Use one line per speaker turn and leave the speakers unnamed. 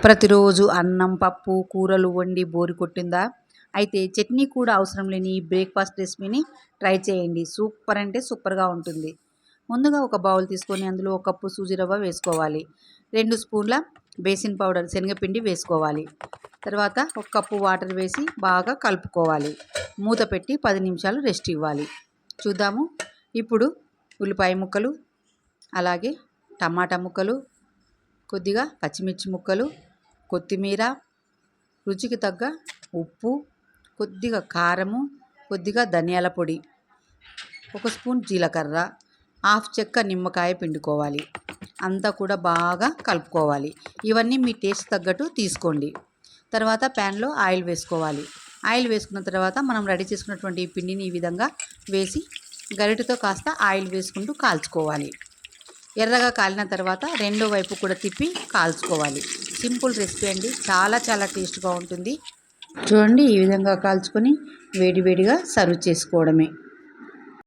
ప్రతిరోజు అన్నం, పప్పు, కూరలు వండి బోరు కొట్టిందా? అయితే చట్నీ కూడా అవసరం లేని ఈ బ్రేక్‌ఫాస్ట్ రెసిపీని ట్రై చేయండి. సూపర్ అంటే సూపర్‌గా ఉంటుంది. ముందుగా ఒక బౌల్ తీసుకొని అందులో ఒక కప్పు సూజీ రవ్వ వేసుకోవాలి. 2 స్పూన్ల బేసిన్ పౌడర్ శనగపిండి వేసుకోవాలి. తర్వాత ఒక కప్పు వాటర్ వేసి బాగా కలుపుకోవాలి. మూత పెట్టి 10 నిమిషాలు రెస్ట్ ఇవ్వాలి. చూద్దాము. ఇప్పుడు ఉల్లిపాయ ముక్కలు, అలాగే టమాటా ముక్కలు, కొద్దిగా పచ్చిమిర్చి ముక్కలు, కొత్తిమీర, రుచికి తగ్గ ఉప్పు, కొద్దిగా కారము, కొద్దిగా ధనియాల పొడి, 1 స్పూన్ జీలకర్ర, హాఫ్ చెక్క నిమ్మకాయ పిండుకోవాలి. అంతా కూడా బాగా కలుపుకోవాలి. ఇవన్నీ మీ టేస్ట్ తగ్గట్టు తీసుకోండి. తర్వాత ప్యాన్లో ఆయిల్ వేసుకోవాలి. ఆయిల్ వేసుకున్న తర్వాత మనం రెడీ చేసుకున్నటువంటి ఈ పిండిని ఈ విధంగా వేసి గరిటెతో కాస్త ఆయిల్ వేసుకుంటూ కాల్చుకోవాలి. ఎర్రగా కాలిన తర్వాత రెండో వైపు కూడా తిప్పి కాల్చుకోవాలి. సింపుల్ రెసిపీ అండి. చాలా చాలా టేస్ట్గా ఉంటుంది. చూడండి, ఈ విధంగా కాల్చుకొని వేడివేడిగా సర్వ్ చేసుకోవడమే.